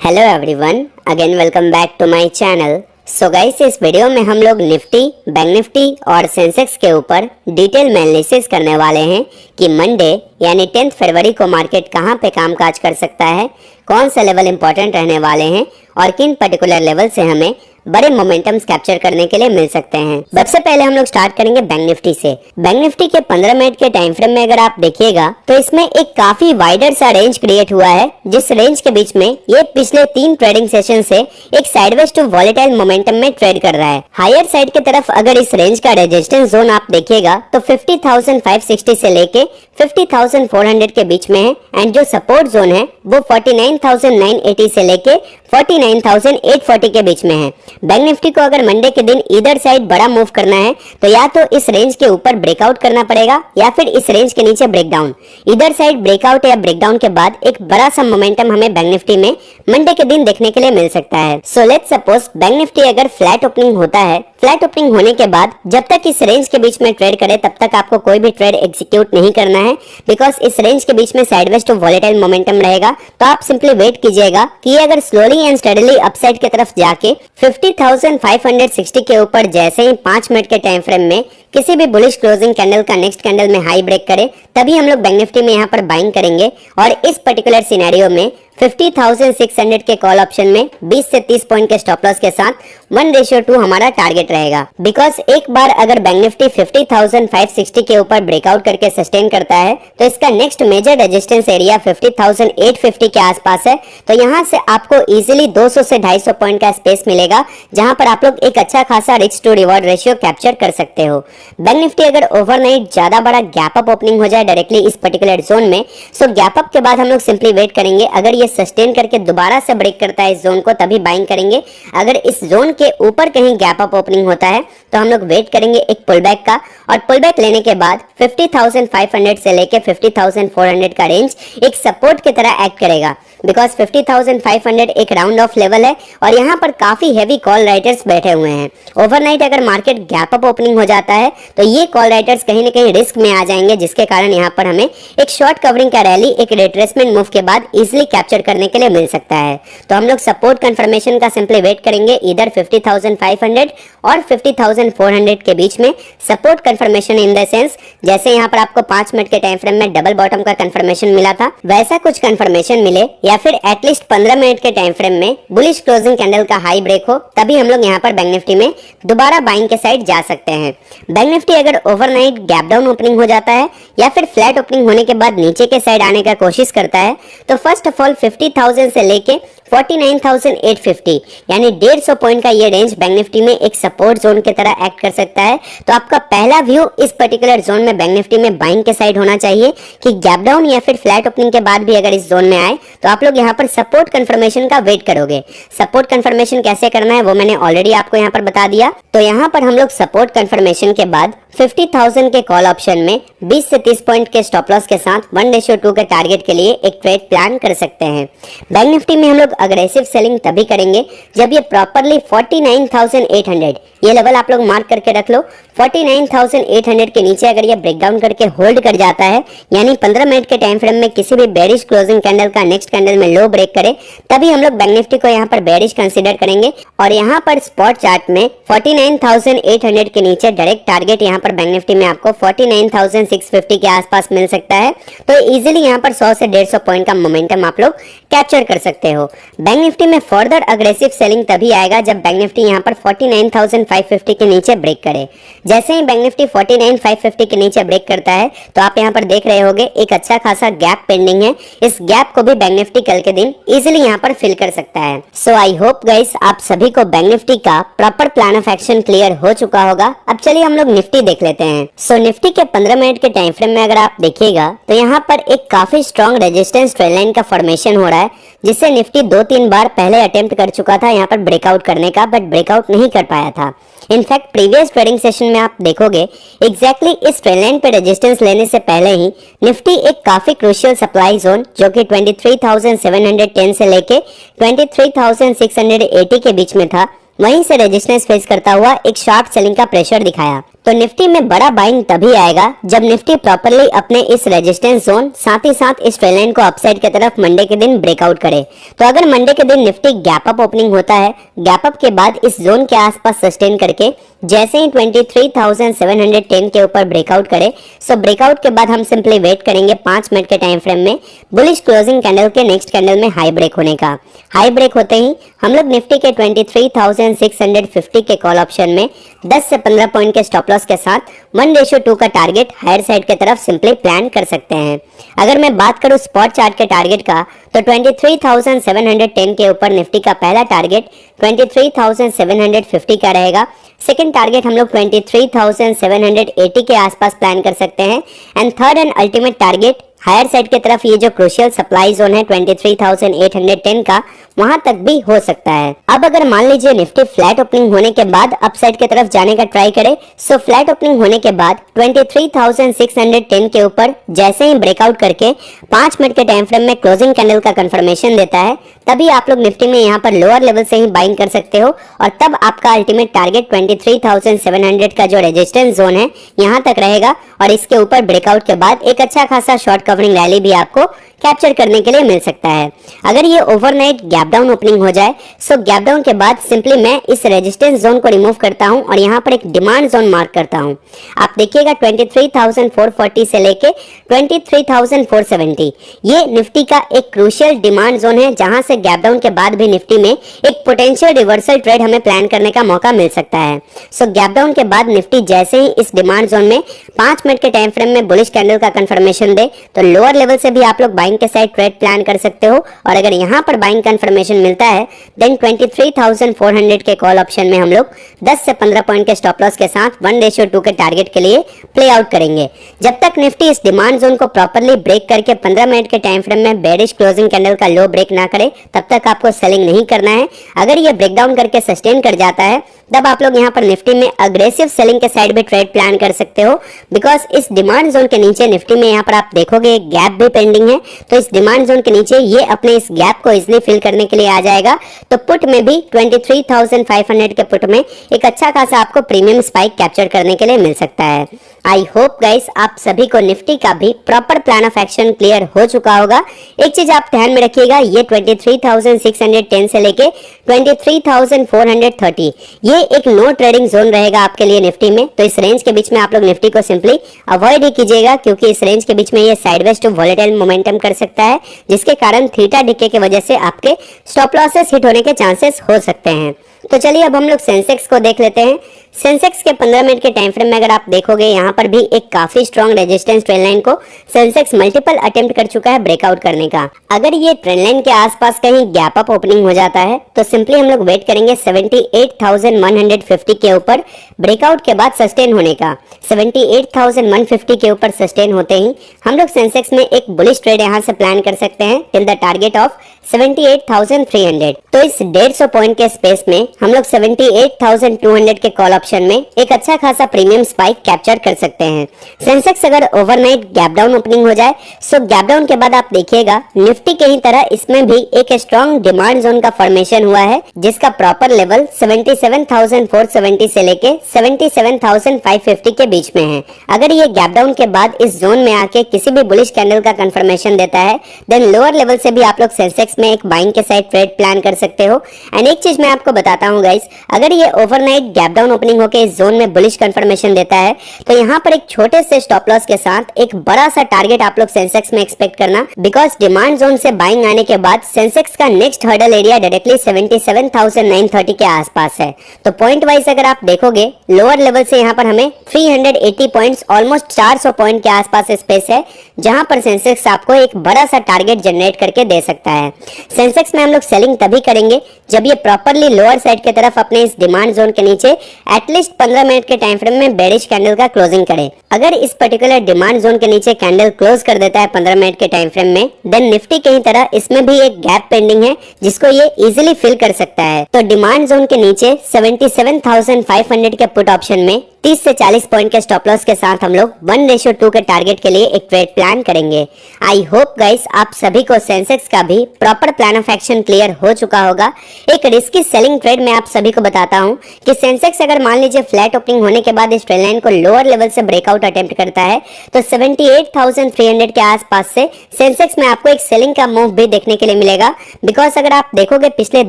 Hello everyone, again welcome back to my channel. So guys, इस video में हम लोग निफ्टी, बैंक निफ्टी और सेंसेक्स के ऊपर डिटेल में एनालिसिस करने वाले हैं कि मंडे यानी 10 फरवरी को मार्केट कहां पे कामकाज कर सकता है, कौन सा लेवल इंपॉर्टेंट रहने वाले हैं और किन पर्टिकुलर लेवल से हमें बड़े मोमेंटम्स कैप्चर करने के लिए मिल सकते हैं। सबसे पहले हम लोग स्टार्ट करेंगे बैंक निफ्टी से। बैंक निफ्टी के 15 मिनट के टाइम फ्रेम में अगर आप देखिएगा तो इसमें एक काफी वाइडर सा रेंज क्रिएट हुआ है, जिस रेंज के बीच में ये पिछले 3 ट्रेडिंग सेशन से एक साइडवेज टू वॉलेटाइल मोमेंटम में ट्रेड कर रहा है। हायर साइड की तरफ अगर इस रेंज का रेजिस्टेंस जोन आप देखिएगा तो 50,560 से लेके 50,400 के बीच में है, एंड जो सपोर्ट जोन है वो 49,980 से लेके 49,840 के बीच में है। बैंक निफ्टी को अगर मंडे के दिन इधर साइड बड़ा मूव करना है तो या तो इस रेंज के ऊपर ब्रेकआउट करना पड़ेगा या फिर इस रेंज के नीचे ब्रेकडाउन। इधर साइड ब्रेकआउट या ब्रेकडाउन के बाद एक बड़ा सा मोमेंटम हमें बैंक निफ्टी में मंडे के दिन देखने के लिए मिल सकता है। So let's suppose bank Nifty अगर फ्लैट ओपनिंग होता है, फ्लैट ओपनिंग होने के बाद जब तक इस रेंज के बीच में ट्रेड करे तब तक आपको कोई भी ट्रेड एग्जीक्यूट नहीं करना है, बिकॉज इस रेंज के बीच में साइडवेज टू वॉलेटाइल मोमेंटम रहेगा। तो आप सिंपली वेट कीजिएगा कि ये अगर स्लोली एंड स्टडीली अपसाइड की तरफ जाके 50,560 के ऊपर जैसे ही 5 मिनट के टाइम फ्रेम में किसी भी बुलिश क्लोजिंग कैंडल का नेक्स्ट कैंडल में हाई ब्रेक करे, तभी हम लोग बैंक निफ्टी में यहाँ पर बाइंग करेंगे। और इस पर्टिकुलर सिनेरियो में 50,600 के कॉल ऑप्शन में 20 से 30 पॉइंट के स्टॉप लॉस के साथ 1:2 हमारा टारगेट रहेगा। बिकॉज एक बार अगर बैंक निफ्टी 50,560 के ऊपर ब्रेकआउट करके सस्टेन करता है तो इसका नेक्स्ट मेजर रेजिस्टेंस एरिया 50,850 के आसपास है। तो यहाँ से आपको इजीली 200 से 250 पॉइंट का स्पेस मिलेगा, जहां पर आप लोग एक अच्छा खासा risk to reward ratio capture कर सकते हो। बैंक निफ्टी अगर ओवरनाइट ज्यादा बड़ा गैप अप ओपनिंग हो जाए डायरेक्टली इस पर्टिकुलर जोन में, सो गैप अप के बाद हम लोग सिंपली वेट करेंगे। अगर ये सस्टेन करके दोबारा से ब्रेक करता है इस जोन को, तभी बाइंग करेंगे। अगर इस जोन के ऊपर कहीं गैप अप ओपनिंग होता है तो हम लोग वेट करेंगे एक पुलबैक का, और पुलबैक लेने के बाद 50,500 से लेके 50,400 का रेंज एक सपोर्ट की तरह एक्ट करेगा। बिकॉज 50,500 एक राउंड ऑफ लेवल है और यहाँ पर काफी हैवी कॉल राइटर्स बैठे हुए हैं। ओवरनाइट अगर मार्केट गैप अप ओपनिंग हो जाता है तो ये कॉल राइटर्स कहीं ना कहीं रिस्क में आ जाएंगे, जिसके कारण यहाँ पर हमें एक शॉर्ट कवरिंग का रैली एक रिट्रेसमेंट मूव के बाद इजिली कैप्चर करने के लिए मिल सकता है। तो हम लोग सपोर्ट कंफर्मेशन का सिंपली वेट करेंगे, इधर 50,500 और 50,400 के बीच में support confirmation. In the sense जैसे यहाँ पर आपको 5 मिनट के टाइम फ्रेम में डबल बॉटम का कंफर्मेशन मिला था, वैसा कुछ कंफर्मेशन मिले या फिर एटलीस्ट 15 मिनट के टाइम फ्रेम में बुलिश क्लोजिंग कैंडल का हाई ब्रेक हो, तभी हम लोग यहाँ पर बैंक निफ्टी में दोबारा बाइंग के साइड जा सकते हैं। बैंक निफ्टी अगर ओवरनाइट गैप डाउन ओपनिंग हो जाता है या फिर फ्लैट ओपनिंग होने के बाद नीचे के साइड आने का कोशिश करता है तो फर्स्ट ऑफ ऑल 50,000 से लेके 49,850 यानी 150 पॉइंट का ये रेंज बैंक निफ्टी में एक सपोर्ट जोन की तरह एक्ट कर सकता है। तो आपका पहला व्यू इस पर्टिकुलर जोन में बैंक निफ्टी में बाइंग के साइड होना चाहिए कि गैप डाउन या फिर फ्लैट ओपनिंग के बाद भी अगर इस जोन में आए तो आप लोग यहाँ पर सपोर्ट कंफर्मेशन का वेट करोगे। सपोर्ट कंफर्मेशन कैसे करना है वो मैंने ऑलरेडी आपको यहाँ पर बता दिया। तो यहाँ पर हम लोग सपोर्ट कंफर्मेशन के बाद 50,000 के कॉल ऑप्शन में 20 से 30 पॉइंट के स्टॉप लॉस के साथ 1:2 के टारगेट के लिए एक ट्रेड प्लान कर सकते हैं। बैंक निफ्टी में हम लोग अग्रेसिव सेलिंग तभी करेंगे जब ये प्रॉपरली 49,800 ये लेवल आप लोग मार्क करके रख लो। 49,800 के नीचे अगर ये ब्रेकडाउन करके होल्ड कर जाता है, यानी 15 मिनट के टाइम फ्रेम में किसी भी बेरिश क्लोजिंग कैंडल का नेक्स्ट कैंडल में लो ब्रेक करे, तभी हम लोग बैंक निफ्टी को यहाँ पर बेरिश कंसीडर करेंगे। और यहाँ पर स्पॉट चार्ट में 49,800 के नीचे डायरेक्ट टारगेट यहाँ पर बैंक निफ्टी में आपको 49,650 के आसपास मिल सकता है। तो इजीली यहाँ पर 100 से 150 पॉइंट का मोमेंटम आप लोग कैप्चर कर सकते हो। बैंक निफ्टी में फर्दर अग्रेसिव सेलिंग तभी आएगा जब बैंक निफ्टी यहाँ पर 49,550 के नीचे ब्रेक करे। जैसे ही बैंक निफ्टी 49,550 के नीचे ब्रेक करता है तो आप यहाँ पर देख रहे होंगे एक अच्छा खासा गैप पेंडिंग है। इस गैप को भी बैंक निफ्टी कल के दिन इजीली यहाँ पर फिल कर सकता है। सो आई होप गाइस आप सभी को बैंक निफ्टी का proper plan of action clear हो चुका होगा। अब चलिए हम लोग निफ्टी देख लेते हैं। सो निफ्टी के 15 मिनट के टाइम फ्रेम में अगर आप देखिएगा तो यहाँ पर एक काफी स्ट्रॉन्ग रेजिस्टेंस ट्रेंड लाइन का फॉर्मेशन हो रहा है, जिससे निफ्टी 2-3 बार पहले अटेम्प्ट कर चुका था यहाँ पर ब्रेकआउट करने का, बट ब्रेकआउट नहीं कर पाया था। इनफैक्ट प्रीवियस ट्रेडिंग सेशन में आप देखोगे एग्जैक्टली इस ट्रेंड लाइन पे रेजिस्टेंस लेने से पहले ही निफ्टी एक काफी क्रूशियल सप्लाई जोन जो कि 23,710 से लेके 23,680 के बीच में था, वहीं से रेजिस्टेंस फेस करता हुआ एक शार्प सेलिंग का प्रेशर दिखाया। तो निफ्टी में बड़ा बाइंग तभी आएगा जब निफ्टी प्रॉपर्ली अपने इस रेजिस्टेंस जोन साथ ही साथ इस ट्रेंड लाइन को अपसाइड की तरफ मंडे के दिन ब्रेकआउट करे। तो अगर मंडे के दिन निफ्टी गैप अप ओपनिंग होता है, गैप अप के बाद इस जोन के आसपास सस्टेन करके जैसे ही 23,710 के ऊपर ब्रेकआउट करे, सो ब्रेकआउट के बाद हम सिंपली वेट करेंगे 5 मिनट के टाइम फ्रेम में बुलिश क्लोजिंग कैंडल के नेक्स्ट कैंडल में हाई ब्रेक होने का। हाई ब्रेक होते ही हम लोग निफ्टी के 23,650 के कॉल ऑप्शन में 10 से 15 पॉइंट के स्टॉप लॉस के साथ 1:2 का टारगेट हायर साइड की तरफ सिंपली प्लान कर सकते हैं। अगर मैं बात करूं स्पॉट चार्ट के टारगेट का, तो 23,710 के ऊपर निफ्टी का पहला टारगेट 23,750 का रहेगा। सेकंड टारगेट हम लोग 23,780 के आसपास प्लान कर सकते हैं and third and ultimate target higher side की तरफ ये जो क्रूशियल सप्लाई जोन है 23,810 का, वहां तक भी हो सकता है। अब अगर मान लीजिए निफ्टी फ्लैट ओपनिंग होने के बाद अपसाइड की तरफ जाने का ट्राई करे, सो फ्लैट ओपनिंग होने के बाद 23,610 के ऊपर जैसे ही ब्रेकआउट करके 5 मिनट के टाइम फ्रेम में क्लोजिंग कैंडल का कंफर्मेशन देता है, तभी आप लोग निफ्टी में यहाँ पर लोअर लेवल से ही बाइंग कर सकते हो और तब आपका अल्टीमेट टारगेट 23,700 का जो रेजिस्टेंस जोन है यहाँ तक रहेगा और इसके ऊपर ब्रेकआउट के बाद एक अच्छा खासा शॉर्ट कवरिंग रैली भी आपको कैप्चर करने के लिए मिल सकता है। अगर ये ओवरनाइट गैप डाउन ओपनिंग हो जाए, सो गैप डाउन के बाद सिंपली मैं इस रेजिस्टेंस जोन को रिमूव करता हूं और यहाँ पर एक डिमांड जोन मार्क करता हूं। आप देखिएगा 23,440 से लेके 23,470 ये निफ्टी का एक क्रूशियल डिमांड जोन है, जहां से गैप डाउन के बाद भी निफ्टी में एक पोटेंशियल रिवर्सल ट्रेड हमें प्लान करने का मौका मिल सकता है। सो गैप डाउन के बाद निफ्टी जैसे ही इस डिमांड जोन में 5 मिनट के टाइम फ्रेम में बुलिश कैंडल का कंफर्मेशन दे, तो लोअर लेवल से भी आप लोग बाइंग के साइड ट्रेड प्लान कर सकते हो और अगर यहां पर बाइंग कंफर्मेशन मिलता है, देन 23,400 के कॉल ऑप्शन में हम लोग 10 से 15 पॉइंट के स्टॉप लॉस के साथ 1:2 के टारगेट के लिए प्ले आउट करेंगे। जब तक निफ्टी इस डिमांड जोन को प्रॉपर्ली ब्रेक करके 15 मिनट के टाइम फ्रेम में बेरिश क्लोजिंग कैंडल का लो ब्रेक ना करे, तब तक आपको सेलिंग नहीं करना है। अगर ये ब्रेकडाउन करके सस्टेन कर जाता है, तब आप लोग यहाँ पर निफ्टी में अग्रेसिव सेलिंग के साइड भी ट्रेड प्लान कर सकते हो, बिकॉज इस डिमांड जोन के नीचे निफ्टी में यहाँ पर आप देखोगे एक गैप भी पेंडिंग है। तो इस डिमांड जोन के नीचे ये अपने इस गैप को इजिली फिल करने के लिए आ जाएगा। तो पुट में भी 23,500 के पुट में एक अच्छा खासा आपको प्रीमियम स्पाइक कैप्चर करने के लिए मिल सकता है। आई होप गाइस आप सभी को निफ्टी का भी proper plan of action clear हो चुका होगा। एक चीज आप ध्यान में रखिएगा, ये 23,610 से लेके 23,430 ये एक नो ट्रेडिंग जोन रहेगा आपके लिए निफ्टी में। तो इस रेंज के बीच में आप लोग निफ्टी को सिंपली अवॉइड ही कीजिएगा, क्योंकि इस रेंज के बीच में ये साइडवेज टू वॉलेटाइल मोमेंटम कर सकता है, जिसके कारण थीटा डिके की वजह से आपके स्टॉप लॉसेस हिट होने के चांसेस हो सकते हैं। तो चलिए अब हम लोग सेंसेक्स को देख लेते हैं। सेंसेक्स के 15 मिनट के टाइम फ्रेम में अगर आप देखोगे, यहाँ पर भी एक काफी स्ट्रॉन्ग रेजिस्टेंस ट्रेंड लाइन को सेंसेक्स मल्टीपल अटेम्प्ट कर चुका है ब्रेकआउट करने का। अगर ये ट्रेंड लाइन के आसपास कहीं गैप अप ओपनिंग हो जाता है, तो सिंपली हम लोग वेट करेंगे 78,150 के ऊपर ब्रेकआउट के बाद सस्टेन होने का। 78,150 के ऊपर सस्टेन होते ही हम लोग सेंसेक्स में एक बुलिश ट्रेड यहाँ से प्लान कर सकते हैं टिल द टारगेट ऑफ 78,300। तो इस 150 पॉइंट के स्पेस में हम लोग 78,200 के कॉल ऑप्शन में एक अच्छा खासा प्रीमियम स्पाइक कैप्चर कर सकते हैं। सेंसेक्स अगर ओवरनाइट गैप डाउन ओपनिंग हो जाए, सो गैप डाउन के बाद आप देखिएगा निफ्टी के ही तरह इसमें भी एक स्ट्रॉन्ग डिमांड जोन का फॉर्मेशन हुआ है, जिसका प्रॉपर लेवल 77,470 से लेके 77,550 के बीच में है। अगर ये गैप डाउन के बाद इस जोन में आके किसी भी बुलिश कैंडल का कंफर्मेशन देता है, देन लोअर लेवल से भी आप लोग सेंसेक्स में एक बाइंग के साइड ट्रेड प्लान कर सकते हो। एंड एक चीज मैं आपको बताता हूँ गाइस, अगर ये ओवरनाइट गैप डाउन ओपनिंग होके इस जोन में बुलिश कंफर्मेशन देता है, तो यहाँ पर एक छोटे से स्टॉप लॉस के साथ एक बड़ा सा टारगेट आप लोग सेंसेक्स में एक्सपेक्ट करना, बिकॉज डिमांड जोन से बाइंग आने के बाद सेंसेक्स का नेक्स्ट हर्डल एरिया डायरेक्टली 77,930 के आसपास है। तो पॉइंट वाइज अगर आप देखोगे, लोअर लेवल से यहाँ पर हमें 380 पॉइंट्स ऑलमोस्ट 400 पॉइंट के आसपास स्पेस है, जहां पर सेंसेक्स आपको एक बड़ा सा टारगेट जनरेट करके दे सकता है। सेंसेक्स में हम लोग सेलिंग तभी करेंगे जब ये प्रॉपर्ली लोअर साइड की तरफ अपने इस डिमांड जोन के नीचे एटलीस्ट 15 मिनट के टाइम फ्रेम में बेरिश कैंडल का क्लोजिंग करे। अगर इस पर्टिकुलर डिमांड जोन के नीचे कैंडल क्लोज कर देता है 15 मिनट के टाइम फ्रेम में, देन निफ्टी की तरह इसमें भी एक गैप पेंडिंग है, जिसको ये इजीली फिल कर सकता है। तो डिमांड जोन के नीचे 77,500 के पुट ऑप्शन में 30 से 40 पॉइंट के स्टॉप लॉस के साथ हम लोग 1:2 के टारगेट के लिए एक ट्रेड प्लान करेंगे। आई होप गाइस आप सभी को सेंसेक्स का भी proper plan of action clear हो चुका होगा। एक रिस्की सेलिंग ट्रेड में आप सभी को बताता हूं कि सेंसेक्स अगर मान लीजिए फ्लैट ओपनिंग होने के बाद इस ट्रेड लाइन को लोअर लेवल से ब्रेकआउट अटेम्प्ट करता है तो 78,300 के आसपास से सेंसेक्स में आपको एक सेलिंग का मूव भी देखने के लिए मिलेगा। बिकॉज अगर आप देखोगे पिछले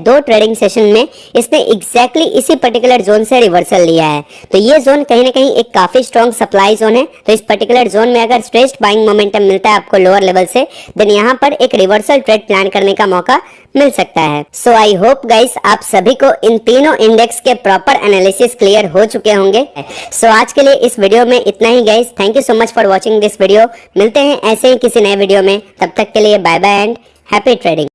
2 ट्रेडिंग सेशन में इसने एग्जैक्टली इसी पर्टिकुलर जोन से रिवर्सल लिया है। तो ये जोन कहीं ना कहीं एक काफी स्ट्रॉन्ग सप्लाई जोन है। तो इस पर्टिकुलर जोन में अगर स्ट्रेच्ड बाइंग मोमेंटम मिलता है आपको लोअर लेवल से, देन यहाँ पर एक रिवर्सल ट्रेड प्लान करने का मौका मिल सकता है। सो आई होप गाइस आप सभी को इन तीनों इंडेक्स के प्रॉपर एनालिसिस क्लियर हो चुके होंगे। सो आज के लिए इस वीडियो में इतना ही guys. Thank you so much for watching this video. मिलते हैं ऐसे ही किसी नए वीडियो में, तब तक के लिए bye bye and happy trading.